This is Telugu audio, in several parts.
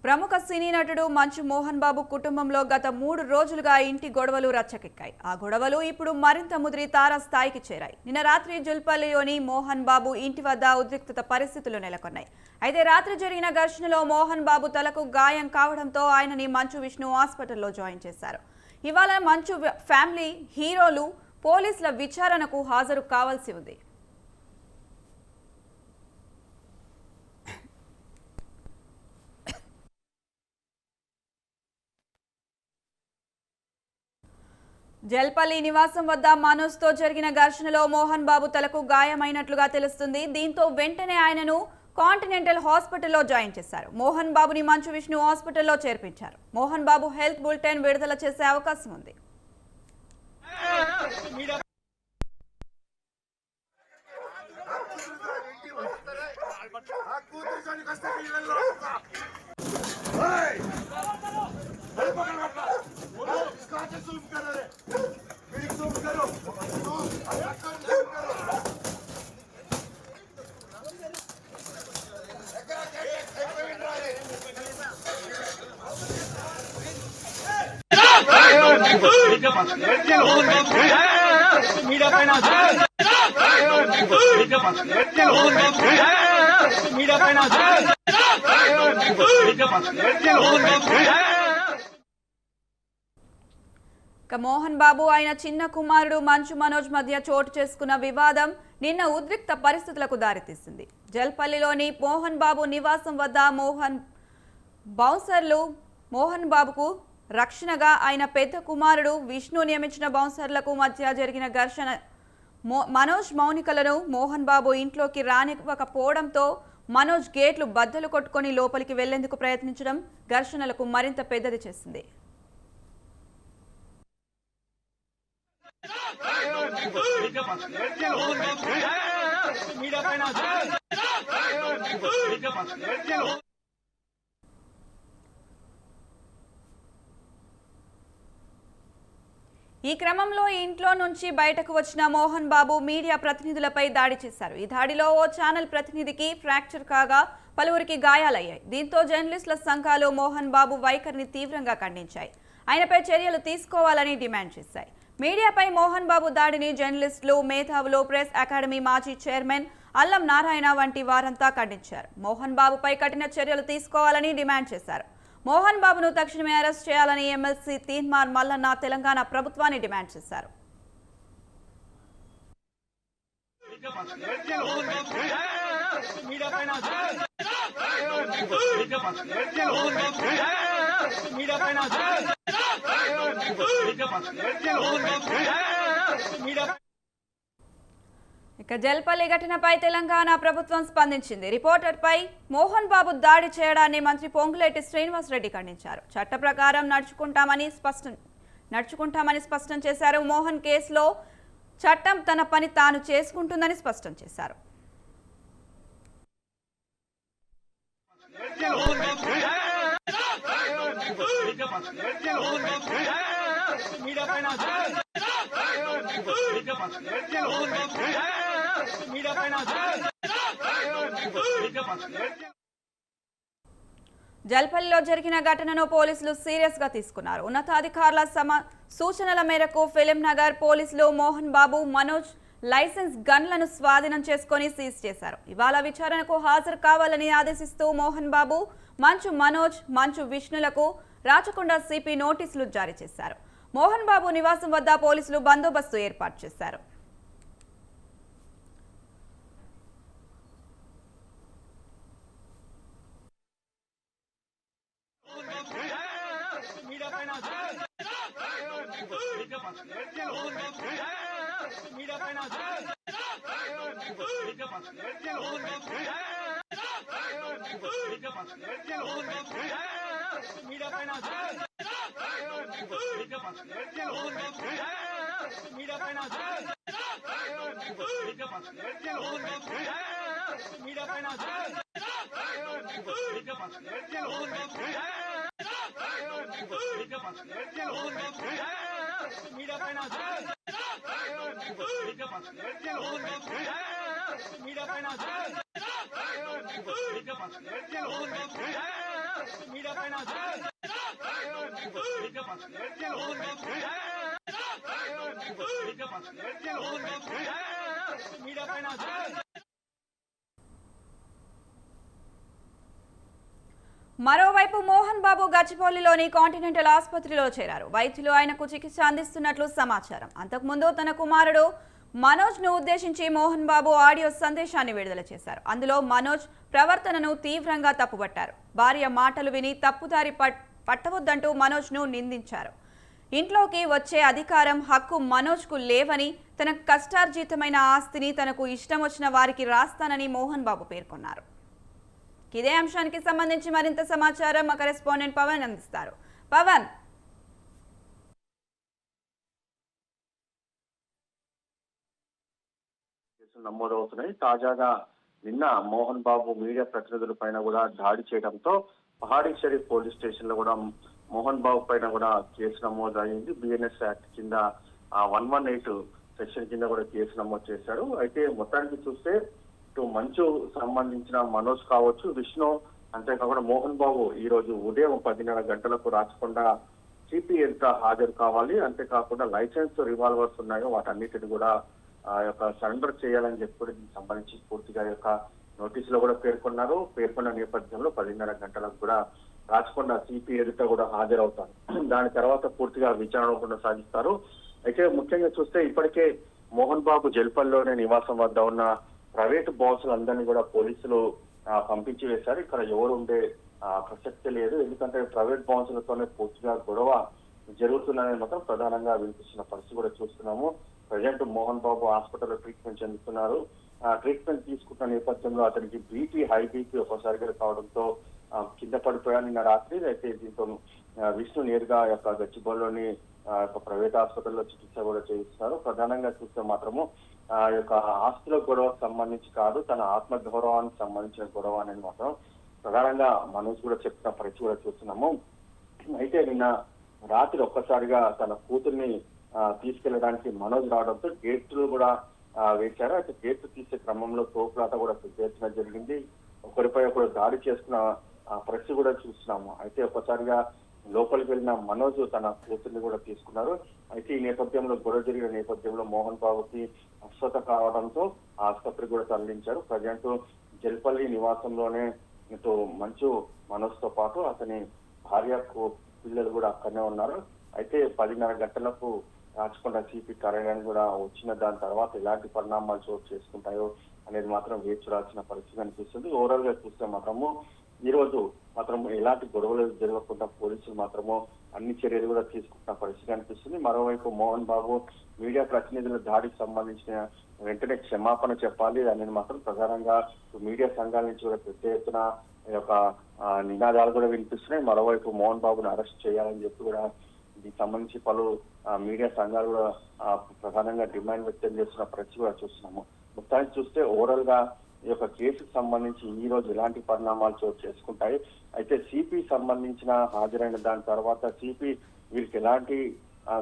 ప్రముఖ సినీ నటుడు మంచు మోహన్ బాబు కుటుంబంలో గత 3 రోజులుగా ఇంటి గొడవలు రచ్చకెక్కాయి. ఆ గొడవలు ఇప్పుడు మరింత ముదిరి తారా స్థాయికి చేరాయి. నిన్న రాత్రి జుల్పల్లిలోని మోహన్ బాబు ఇంటి వద్ద ఉద్రిక్తత పరిస్థితులు నెలకొన్నాయి. అయితే రాత్రి జరిగిన ఘర్షణలో మోహన్ బాబు తలకు గాయం కావడంతో ఆయనని మంచు విష్ణు హాస్పిటల్లో జాయిన్ చేశారు. ఇవాళ మంచు ఫ్యామిలీ హీరోలు పోలీసుల విచారణకు హాజరు కావాల్సి ఉంది. జల్పల్లి నివాసం వద్ద మనోజ్తో జరిగిన ఘర్షణలో మోహన్ బాబు తలకు గాయమైనట్లుగా తెలుస్తుంది. దీంతో వెంటనే ఆయనను కాంటినెంటల్ హాస్పిటల్లో జాయిన్ చేశారు. మోహన్ బాబుని మంచు విష్ణు హాస్పిటల్లో చేర్పించారు. మోహన్ బాబు హెల్త్ బులెటిన్ విడుదల చేసే అవకాశం ఉంది. మోహన్ బాబు ఆయన చిన్న కుమారుడు మంచు మనోజ్ మధ్య చోటు చేసుకున్న వివాదం నిన్న ఉద్రిక్త పరిస్థితులకు దారితీసింది. జల్పల్లిలోని మోహన్ బాబు నివాసం వద్ద బౌన్సర్లు మోహన్ బాబుకు రక్షణగా ఆయన పెద్ద కుమారుడు విష్ణు నియమించిన బౌన్సర్లకు మధ్య జరిగిన ఘర్షణ మనోజ్ మౌనికలను మోహన్ బాబు ఇంట్లోకి రానివ్వకపోవడంతో మనోజ్ గేట్లు బద్దలు కొట్టుకొని లోపలికి వెళ్లేందుకు ప్రయత్నించడం ఘర్షణలకు మరింత పెద్దది చేసింది. ఈ క్రమంలో ఇంట్లో నుంచి బయటకు వచ్చిన మోహన్ బాబు మీడియా ప్రతినిధులపై దాడి చేశారు. ఈ దాడిలో ఓ ఛానల్ ప్రతినిధికి ఫ్రాక్చర్ కాగా పలువురికి గాయాలయ్యాయి. దీంతో జర్నలిస్టుల సంఘాలు మోహన్ బాబు వైఖరిని తీవ్రంగా ఖండించాయి. ఆయనపై చర్యలు తీసుకోవాలని డిమాండ్ చేశాయి. మీడియాపై మోహన్ బాబు దాడిని జర్నలిస్టులు, మేధావులు, ప్రెస్ అకాడమీ మాజీ చైర్మన్ అల్లం నారాయణ వంటి వారంతా ఖండించారు. మోహన్ బాబుపై కఠిన చర్యలు తీసుకోవాలని డిమాండ్ చేశారు. మోహన్ బాబును తక్షణమే అరెస్ట్ చేయాలని ఎమ్మెల్సీ తీన్మార్ మల్లన్న తెలంగాణ ప్రభుత్వాన్ని డిమాండ్ చేశారు. ఇక జల్పల్లి ఘటనపై తెలంగాణ ప్రభుత్వం స్పందించింది. రిపోర్టర్పై మోహన్ బాబు దాడి చేయడాన్ని మంత్రి పొంగులేటి శ్రీనివాసరెడ్డి ఖండించారు. చట్ట ప్రకారం నడుచుకుంటామని స్పష్టం చేశారు. మోహన్ కేసులో చట్టం తన పని తాను చేసుకుంటుందని స్పష్టం చేశారు. జల్పల్లిలో జరిగిన ఘటనను పోలీసులు సీరియస్ గా తీసుకున్నారు. ఉన్నతాధికారుల సూచనల మేరకు ఫిలిం నగర్ పోలీసులు మోహన్ బాబు, మనోజ్ లైసెన్స్ గన్లను స్వాధీనం చేసుకుని సీజ్ చేశారు. ఇవాళ విచారణకు హాజరు కావాలని ఆదేశిస్తూ మోహన్ బాబు, మంచు మనోజ్, మంచు విష్ణులకు రాచకొండ సిపి నోటీసులు జారీ చేశారు. మోహన్ బాబు నివాసం వద్ద పోలీసులు బందోబస్తు ఏర్పాటు చేశారు. మీడియా మరోవైపు మోహన్ బాబు గచ్చిబౌలిలోని కాంటినెంటల్ ఆసుపత్రిలో చేరారు. వైద్యులు ఆయనకు చికిత్స అందిస్తున్నట్లు సమాచారం. అంతకుముందు తన కుమారుడు మనోజ్ ను ఉద్దేశించి మోహన్ బాబు ఆడియో సందేశాన్ని విడుదల చేశారు. అందులో మనోజ్ ప్రవర్తనను తీవ్రంగా తప్పుపట్టారు. భార్య మాటలు విని తప్పుదారి పట్టవద్దంటూ మనోజ్ ను నిందించారు. ఇంట్లోకి వచ్చే అధికారం, హక్కు మనోజ్ కు లేవని, తన కష్టార్జితమైన ఆస్తిని తనకు ఇష్టం వచ్చిన వారికి రాస్తానని మోహన్ బాబు పేర్కొన్నారు. ఇదే అంశానికి సంబంధించి మరింత సమాచారం మా కరెస్పాండెంట్ పవన్ అందిస్తారు. పవన్, నమోదవుతున్నాయి. తాజాగా నిన్న మోహన్ బాబు మీడియా ప్రతినిధుల పైన కూడా దాడి చేయడంతో పహాడీ షరీఫ్ పోలీస్ స్టేషన్ లో కూడా మోహన్ బాబు పైన కూడా కేసు నమోదు అయింది. బిఎన్ఎస్ యాక్ట్ కింద 118 సెక్షన్ కింద కూడా కేసు నమోదు చేశారు. అయితే మొత్తానికి చూస్తే ఇటు మంచు సంబంధించిన మనోజ్ కావచ్చు, విష్ణు, అంతేకాకుండా మోహన్ బాబు ఈ రోజు ఉదయం 10:30 గంటలకు రాచకొండ సిపి ఎదుట హాజరు కావాలి. అంతేకాకుండా లైసెన్స్ రివాల్వర్స్ ఉన్నాయో వాటన్నిటిని కూడా సరెండర్ చేయాలని చెప్పి కూడా దీనికి సంబంధించి పూర్తిగా నోటీసులో కూడా పేర్కొన్న నేపథ్యంలో 10:30 గంటలకు కూడా రాచకొండ సిపి ఎదుట కూడా హాజరవుతారు. దాని తర్వాత పూర్తిగా విచారణ కూడా సాగిస్తారు. అయితే ముఖ్యంగా చూస్తే ఇప్పటికే మోహన్ బాబు జల్పల్లిలోనే నివాసం వద్ద ఉన్న ప్రైవేట్ బాసులందరినీ కూడా పోలీసులు పంపించి వేశారు. ఇక్కడ ఎవరు ఉండే ప్రసక్తి లేదు. ఎందుకంటే ప్రైవేట్ బాసులతోనే పూర్తిగా గొడవ జరుగుతుందనేది మాత్రం ప్రధానంగా వినిపిస్తున్న పరిస్థితి కూడా చూస్తున్నాము. ప్రజెంట్ మోహన్ బాబు హాస్పిటల్లో ట్రీట్మెంట్ చెందుతున్నారు. ట్రీట్మెంట్ తీసుకున్న నేపథ్యంలో అతనికి హై బీపీ ఒకసారిగా కావడంతో కింద పడిపోయాను నిన్న రాత్రి. అయితే దీంతో విష్ణు నేరుగా గచ్చిబౌలిలోని ప్రైవేట్ హాస్పిటల్లో చికిత్స కూడా చేయిస్తున్నారు. ప్రధానంగా చూస్తే మాత్రము ఆస్తుల గొడవకు సంబంధించి కాదు, తన ఆత్మ గౌరవానికి సంబంధించిన గొడవ అనేది మాత్రం ప్రధానంగా మనోజ్ కూడా చెప్తున్న పరిస్థితి కూడా చూస్తున్నాము. అయితే నిన్న రాత్రి ఒక్కసారిగా తన కూతుర్ని తీసుకెళ్లడానికి మనోజ్ రావడంతో గేట్లు కూడా వేశారు. అయితే గేట్లు తీసే క్రమంలో తోపులాట కూడా పెద్ద జరిగింది. ఒకరిపై ఒకరు దాడి చేసుకున్న పరిస్థితి కూడా చూస్తున్నాము. అయితే ఒక్కసారిగా లోపలికి వెళ్ళిన మనోజ్ తన కూతుర్ని కూడా తీసుకున్నారు. అయితే ఈ నేపథ్యంలో గొడవ జరిగిన నేపథ్యంలో మోహన్ బాబుకి అస్వస్థత కావడంతో ఆసుపత్రికి కూడా తరలించారు. ప్రజెంట్ జల్పల్లి నివాసంలోనే ఇటు మంచు మనోజ్ తో పాటు అతని భార్య పిల్లలు కూడా అక్కడనే ఉన్నారు. అయితే 10:30 గంటలకు రాచకొండ సిపి కార్యాలయానికి కూడా వచ్చిన దాని తర్వాత ఎలాంటి పరిణామాలు చోటు చేసుకుంటాయో అనేది మాత్రం వేచి చూడాల్సిన పరిస్థితి అనిపిస్తుంది. ఓవరాల్ గా చూస్తే మాత్రము ఈ రోజు మాత్రం ఎలాంటి గొడవలు జరగకుండా పోలీసులు మాత్రము అన్ని చర్యలు కూడా తీసుకుంటున్న పరిస్థితి అనిపిస్తుంది. మరోవైపు మోహన్ బాబు మీడియా ప్రతినిధుల దాడికి సంబంధించిన వెంటనే క్షమాపణ చెప్పాలి అనేది మాత్రం ప్రధానంగా మీడియా సంఘాల నుంచి కూడా పెద్ద ఎత్తున నినాదాలు కూడా వినిపిస్తున్నాయి. మరోవైపు మోహన్ బాబును అరెస్ట్ చేయాలని చెప్పి కూడా దీనికి సంబంధించి పలు మీడియా సంఘాలు కూడా ప్రధానంగా డిమాండ్ వ్యక్తం చేస్తున్న పరిస్థితి కూడా చూస్తున్నాము. మొత్తానికి చూస్తే ఓవరాల్ గా ఈ యొక్క కేసుకు సంబంధించి ఈ రోజు ఎలాంటి పరిణామాలు చోటు చేసుకుంటాయి. అయితే సిపి సంబంధించిన హాజరైన దాని తర్వాత సిపి వీరికి ఎలాంటి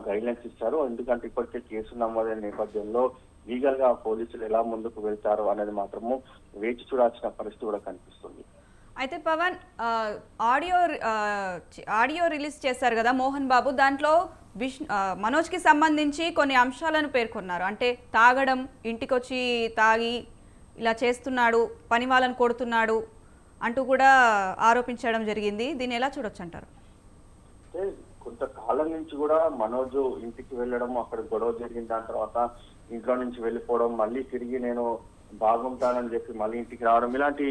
గైడ్లైన్స్ ఇస్తారు, ఎందుకంటే ఇప్పటికే కేసు నమోదైన నేపథ్యంలో లీగల్ గా పోలీసులు ఎలా ముందుకు వెళ్తారు అనేది మాత్రము వేచి చూడాల్సిన పరిస్థితి కూడా కనిపిస్తుంది. అయితే పవన్, ఆడియో రిలీజ్ చేశారు కదా మోహన్ బాబు, దాంట్లో మనోజ్ కి సంబంధించి కొన్ని అంశాలను పేర్కొన్నారు. అంటే తాగడం, ఇంటికొచ్చి తాగి ఇలా చేస్తున్నాడు, పని వాళ్ళని కొడుతున్నాడు అంటూ కూడా ఆరోపించడం జరిగింది. దీన్ని ఎలా చూడొచ్చు అంటారు? కొంతకాలం నుంచి కూడా మనోజ్ ఇంటికి వెళ్ళడం, అక్కడ గొడవ జరిగిన దాని తర్వాత ఇంట్లో నుంచి వెళ్ళిపోవడం, మళ్ళీ తిరిగి నేను బాగుంటానని చెప్పి మళ్ళీ ఇంటికి రావడం, ఇలాంటి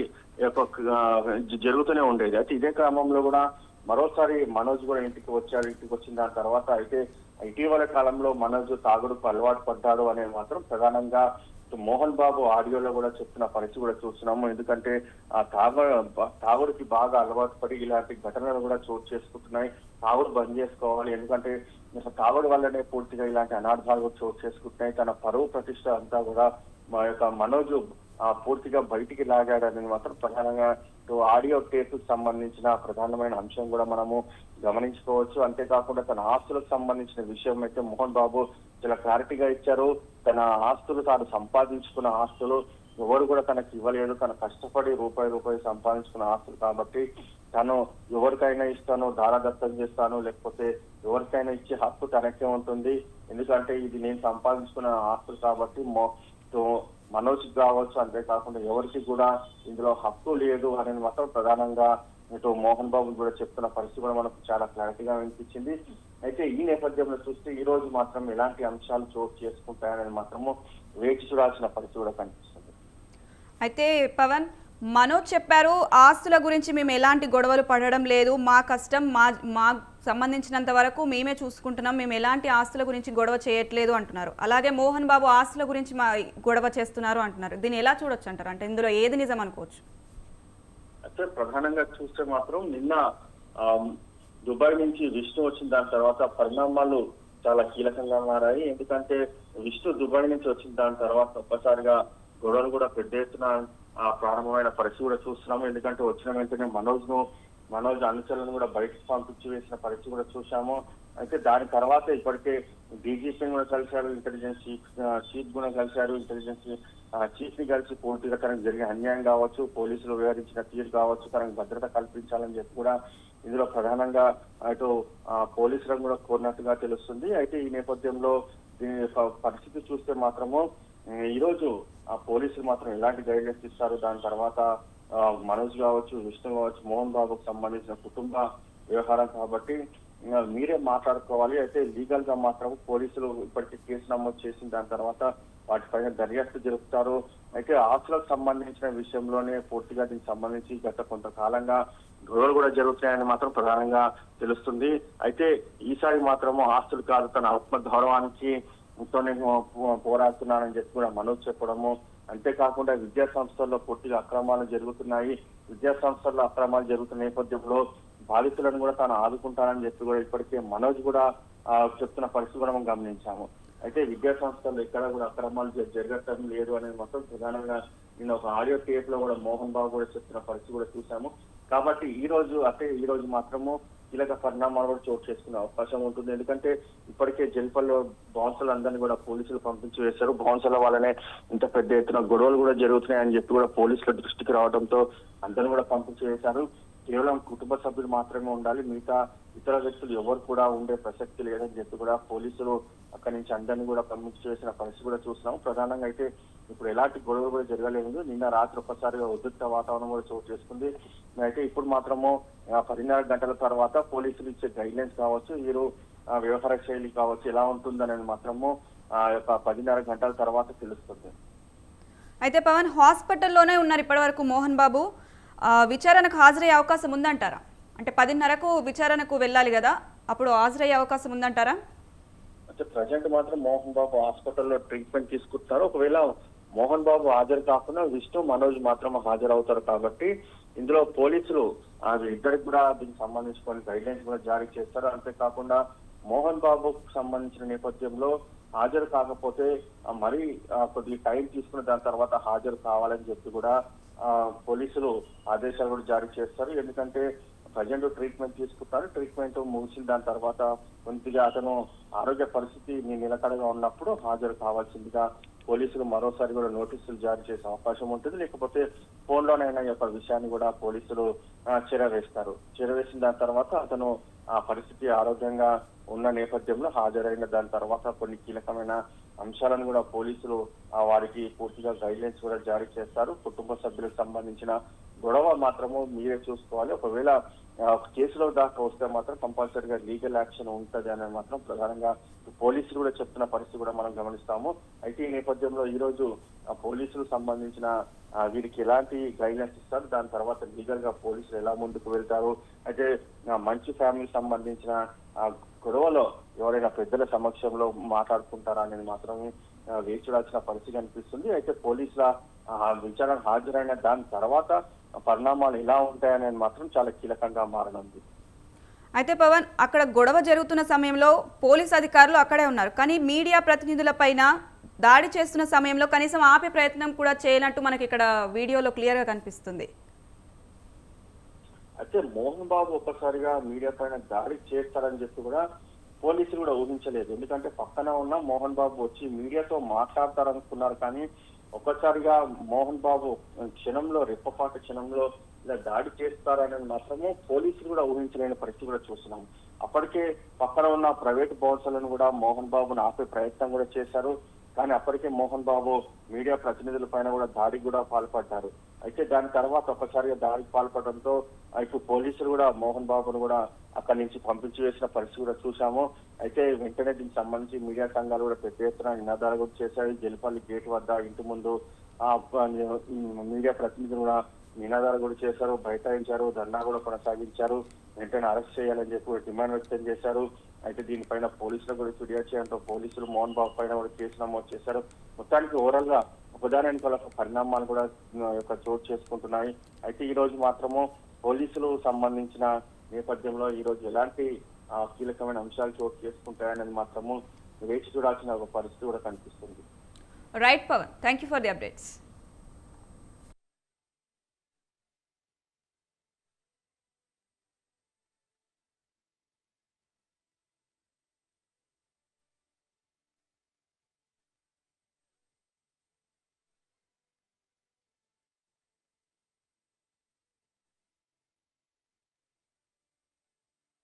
జరుగుతూనే ఉండేది. అయితే ఇదే క్రమంలో కూడా మరోసారి మనోజ్ కూడా ఇంటికి వచ్చాడు. ఇంటికి వచ్చిన దాని తర్వాత అయితే ఇటీవల కాలంలో మనోజ్ తాగుడుకు అలవాటు పడ్డాడు అనేది మాత్రం ప్రధానంగా మోహన్ బాబు ఆడియోలో కూడా చెప్తున్న పరిస్థితి కూడా చూస్తున్నాము. ఎందుకంటే తాగుడికి బాగా అలవాటు పడి ఇలాంటి ఘటనలు కూడా చోటు చేసుకుంటున్నాయి. తాగుడు బంద్ చేసుకోవాలి, ఎందుకంటే తాగుడు వల్లనే పూర్తిగా ఇలాంటి అనార్థాలు చోటు చేసుకుంటున్నాయి. తన పరువు ప్రతిష్ట అంతా కూడా మా యొక్క మనోజ్ పూర్తిగా బయటికి లాగాడని మాత్రం ప్రధానంగా ఆడియో టేప్ సంబంధించిన ప్రధానమైన అంశం కూడా మనము గమనించుకోవచ్చు. అంతేకాకుండా తన ఆస్తులకు సంబంధించిన విషయం అయితే మోహన్ బాబు చాలా క్లారిటీగా ఇచ్చారు. తన ఆస్తులు తాను సంపాదించుకున్న ఆస్తులు ఎవరు కూడా తనకి ఇవ్వలేదు, తన కష్టపడి రూపాయి సంపాదించుకున్న ఆస్తులు కాబట్టి తను ఎవరికైనా ఇస్తాను, దారాదత్తం చేస్తాను, లేకపోతే ఎవరికైనా ఇచ్చే హక్కు తనకే ఉంటుంది. ఎందుకంటే ఇది నేను సంపాదించుకున్న ఆస్తులు కాబట్టి మనోజ్ కావచ్చు, అంతేకాకుండా ఎవరికి కూడా ఇందులో హక్కు లేదు అనేది మాత్రం ప్రధానంగా ఇటు మోహన్ బాబు కూడా చెప్తున్న పరిస్థితి కూడా మనకు చాలా క్లారిటీగా వినిపించింది. అయితే ఈ నేపథ్యంలో చూస్తే ఈ రోజు మాత్రం ఎలాంటి అంశాలు చోటు చేసుకుంటాయనేది మాత్రము వేచి చూడాల్సిన పరిస్థితి కూడా కనిపిస్తుంది. అయితే పవన్, మనోజ్ చెప్పారు ఆస్తుల గురించి మేము ఎలాంటి గొడవలు పడడం లేదు, మా కష్టం మా సంబంధించినంత వరకు మేమే చూసుకుంటున్నాం, మేము ఎలాంటి ఆస్తుల గురించి గొడవ చేయట్లేదు అంటున్నారు. అలాగే మోహన్ బాబు ఆస్తుల గురించి గొడవ చేస్తున్నారు అంటున్నారు. దీన్ని ఎలా చూడొచ్చు అంటారు? అంటే ఇందులో ఏది నిజం అనుకోవచ్చు? అయితే ప్రధానంగా చూస్తే మాత్రం నిన్న దుబాయ్ నుంచి విష్ణు వచ్చిన దాని తర్వాత పరిణామాలు చాలా కీలకంగా మారాయి. ఎందుకంటే విష్ణు దుబాయ్ నుంచి వచ్చిన దాని తర్వాత ఒక్కసారిగా గొడవలు కూడా పెద్ద ఎత్తున ప్రారంభమైన పరిస్థితి కూడా చూస్తున్నాము. ఎందుకంటే వచ్చిన వెంటనే మనోజ్ అనుచరులను కూడా బయటకు పంపించి వేసిన పరిస్థితి కూడా చూసాము. అయితే దాని తర్వాత ఇప్పటికే డీజీపీని కూడా కలిశారు, ఇంటెలిజెన్స్ చీఫ్ కూడా కలిశారు. ఇంటెలిజెన్స్ చీఫ్ ని కలిసి పూర్తిగా తనకు జరిగిన అన్యాయం కావచ్చు, పోలీసులు వివరించిన తీరు కావచ్చు, తనకు భద్రత కల్పించాలని చెప్పి కూడా ఇందులో ప్రధానంగా అటు పోలీసులను కూడా కోరినట్టుగా తెలుస్తుంది. అయితే ఈ నేపథ్యంలో దీని పరిస్థితి చూస్తే మాత్రము ఈ రోజు పోలీసులు మాత్రం ఎలాంటి గైడ్లైన్స్ ఇస్తారు, దాని తర్వాత మనోజ్ కావచ్చు, విష్ణు కావచ్చు, మోహన్ బాబుకు సంబంధించిన కుటుంబ వ్యవహారం కాబట్టి మీరే మాట్లాడుకోవాలి. అయితే లీగల్ గా మాత్రం పోలీసులు ఇప్పటికీ కేసు నమోదు చేసిన దాని తర్వాత వాటిపైన దర్యాప్తు జరుపుతారు. అయితే ఆస్తులకు సంబంధించిన విషయంలోనే పూర్తిగా దీనికి సంబంధించి గత కొంతకాలంగా గొడవలు కూడా జరుగుతున్నాయని మాత్రం ప్రధానంగా తెలుస్తుంది. అయితే ఈసారి మాత్రము ఆస్తులు కాదు, తన ఆత్మగౌరవానికి పోరాడుతున్నానని చెప్పి కూడా మనోజ్ చెప్పడము, అంతేకాకుండా విద్యా సంస్థల్లో పూర్తిగా అక్రమాలు జరుగుతున్నాయి, విద్యా సంస్థల్లో అక్రమాలు జరుగుతున్న నేపథ్యంలో బాధితులను కూడా తాను ఆదుకుంటానని చెప్పి కూడా ఇప్పటికే మనోజ్ కూడా చెప్తున్న పరిస్థితి కూడా మనం గమనించాము. అయితే విద్యా సంస్థల్లో ఎక్కడ కూడా అక్రమాలు జరగటం లేదు అనేది మొత్తం ప్రధానంగా నేను ఒక ఆడియో టేప్ లో కూడా మోహన్ బాబు కూడా చెప్తున్న పరిస్థితి కూడా చూసాము. కాబట్టి ఈ రోజు మాత్రము కీలక పరిణామాలు కూడా చోటు చేసుకునే అవకాశం ఉంటుంది. ఎందుకంటే ఇప్పటికే జల్పల్లో బౌన్సర్లు అందరినీ కూడా పోలీసులు పంపించి వేశారు. బౌన్సర్ల వల్లనే ఇంత పెద్ద ఎత్తున గొడవలు కూడా జరుగుతున్నాయని చెప్పి కూడా పోలీసుల దృష్టికి రావడంతో అందరినీ కూడా పంపించి వేశారు. కేవలం కుటుంబ సభ్యులు మాత్రమే ఉండాలి, మిగతా ఇతర వ్యక్తులు ఎవరు కూడా ఉండే ప్రసక్తి లేదని చెప్పి కూడా పోలీసులు అక్కడి నుంచి అందరినీ కూడా పంపించి వేసిన పరిస్థితి కూడా చూస్తున్నాం. ప్రధానంగా అయితే ఇప్పుడు ఎలాంటి గొడవలు కూడా జరగలేదు. నిన్న రాత్రి ఒక్కసారిగా ఉద్రిక్త వాతావరణం కూడా చోటు చేసుకుంది. అయితే ఇప్పుడు మాత్రము 14 గంటల తర్వాత పోలీసులు ఇచ్చే గైడ్లైన్స్ కావచ్చు, వీరు వ్యవహార శైలి కావచ్చు ఎలా ఉంటుందనేది మాత్రము 14 గంటల తర్వాత తెలుస్తుంది. అయితే పవన్, హాస్పిటల్లోనే ఉన్నారు ఇప్పటి వరకు మోహన్ బాబు, విచారణకు హాజరయ్యే అవకాశం ఉందంటారా? అంటే 10:30కు విచారణకు వెళ్ళాలి కదా, అప్పుడు హాజరయ్యే అవకాశం ఉందంటారా? అంటే ప్రజెంట్ మాత్రం మోహన్ బాబు హాస్పిటల్లో ట్రీట్మెంట్ తీసుకుంటున్నారు. ఒకవేళ మోహన్ బాబు హాజరు కాకుండా విష్ణు, మనోజ్ మాత్రం హాజరవుతారు. కాబట్టి ఇందులో పోలీసులు ఇద్దరికి కూడా దీనికి సంబంధించి కొన్ని గైడ్లైన్స్ కూడా జారీ చేస్తారు. అంతేకాకుండా మోహన్ బాబుకు సంబంధించిన నేపథ్యంలో హాజరు కాకపోతే మరీ కొద్ది టైం తీసుకున్న దాని తర్వాత హాజరు కావాలని చెప్పి కూడా పోలీసులు ఆదేశాలు కూడా జారీ చేస్తారు. ఎందుకంటే ప్రజెంట్ ట్రీట్మెంట్ తీసుకుంటారు, ట్రీట్మెంట్ ముగిసిన దాని తర్వాత కొద్దిగా అతను ఆరోగ్య పరిస్థితి నిలకడగా ఉన్నప్పుడు హాజరు కావాల్సిందిగా పోలీసులు మరోసారి కూడా నోటీసులు జారీ చేసే అవకాశం ఉంటుంది. లేకపోతే ఫోన్లోనైనా ఈ యొక్క విషయాన్ని కూడా పోలీసులు చేరవేస్తారు. చేరవేసిన దాని తర్వాత అతను ఆ పరిస్థితి ఆరోగ్యంగా ఉన్న నేపథ్యంలో హాజరైన దాని తర్వాత కొన్ని కీలకమైన అంశాలను కూడా పోలీసులు వారికి పూర్తిగా గైడ్లైన్స్ కూడా జారీ చేస్తారు. కుటుంబ సభ్యులకు సంబంధించిన గొడవ మాత్రము మీరే చూసుకోవాలి. ఒకవేళ కేసులో దాకా వస్తే మాత్రం కంపల్సరీగా లీగల్ యాక్షన్ ఉంటది అనేది మాత్రం ప్రధానంగా పోలీసులు కూడా చెప్తున్న పరిస్థితి కూడా మనం గమనిస్తాము. అయితే ఈ నేపథ్యంలో ఈ రోజు పోలీసులు సంబంధించిన వీరికి ఎలాంటి గైడ్లైన్స్ ఇస్తారు, దాని తర్వాత లీగల్ గా పోలీసులు ఎలా ముందుకు వెళ్తారు, అయితే మంచి ఫ్యామిలీకి సంబంధించిన గొడవలో ఎవరైనా పెద్దల సమక్షంలో మాట్లాడుకుంటారా అనేది మాత్రం వేచి చూడాల్సిన పరిస్థితి అనిపిస్తుంది. అయితే పోలీసుల విచారణకు హాజరైన దాని తర్వాత పరిణామాలు ఎలా ఉంటాయనేది మాత్రం చాలా కీలకంగా మారనుంది. అయితే పవన్, అక్కడ గొడవ జరుగుతున్న సమయంలో పోలీస్ అధికారులు అక్కడే ఉన్నారు, కానీ మీడియా ప్రతినిధుల పైన దాడి చేస్తున్న సమయంలో కనీసం ఆపే ప్రయత్నం కూడా చేయనట్టు మనకి ఇక్కడ వీడియోలో క్లియర్ గా కనిపిస్తుంది. అయితే మోహన్ బాబు ఒక్కసారిగా మీడియా పైన దాడి చేస్తారని చెప్పి కూడా పోలీసులు కూడా ఊహించలేదు. ఎందుకంటే పక్కన ఉన్న మోహన్ బాబు వచ్చి మీడియాతో మాట్లాడతారనుకున్నారు, కానీ ఒక్కసారిగా మోహన్ బాబు క్షణంలో రెప్పపాటు క్షణంలో ఇలా దాడి చేస్తారనేది మాత్రము పోలీసులు కూడా ఊహించలేని పరిస్థితి కూడా చూస్తున్నాం. అప్పటికే పక్కన ఉన్న ప్రైవేట్ బౌన్సర్లను కూడా మోహన్ బాబును ఆపే ప్రయత్నం కూడా చేశారు. కానీ అప్పటికే మోహన్ బాబు మీడియా ప్రతినిధుల పైన కూడా దాడికి కూడా పాల్పడ్డారు. అయితే దాని తర్వాత ఒక్కసారిగా దాడికి పాల్పడడంతో ఇటు పోలీసులు కూడా మోహన్ బాబును కూడా అక్కడి నుంచి పంపించి వేసిన పరిస్థితి కూడా చూసాము. అయితే వెంటనే దీనికి సంబంధించి మీడియా సంఘాలు కూడా పెద్ద ఎత్తున నినాదాలు కూడా చేశాయి. జల్పల్లి గేట్ వద్ద ఇంటి ముందు మీడియా ప్రతినిధులు కూడా నినాదాలు కూడా చేశారు, బైఠాయించారు, ధర్నా కూడా కొనసాగించారు. వెంటనే అరెస్ట్ చేయాలని చెప్పి డిమాండ్ వ్యక్తం చేశారు. అయితే దీనిపైన పోలీసులు కూడా ఫిర్యాదు చేయడంతో పోలీసులు మోహన్ బాబు పైన కూడా కేసు నమోదు చేశారు. మొత్తానికి ఓవరాల్ గా ఒకదాని పరిణామాలు కూడా చోటు చేసుకుంటున్నాయి. అయితే ఈ రోజు మాత్రము పోలీసులు సంబంధించిన నేపథ్యంలో ఈ రోజు ఎలాంటి కీలకమైన అంశాలు చోటు చేసుకుంటాయనేది మాత్రము వేచి చూడాల్సిన ఒక పరిస్థితి కూడా కనిపిస్తుంది. Right Pavan, thank you for the updates.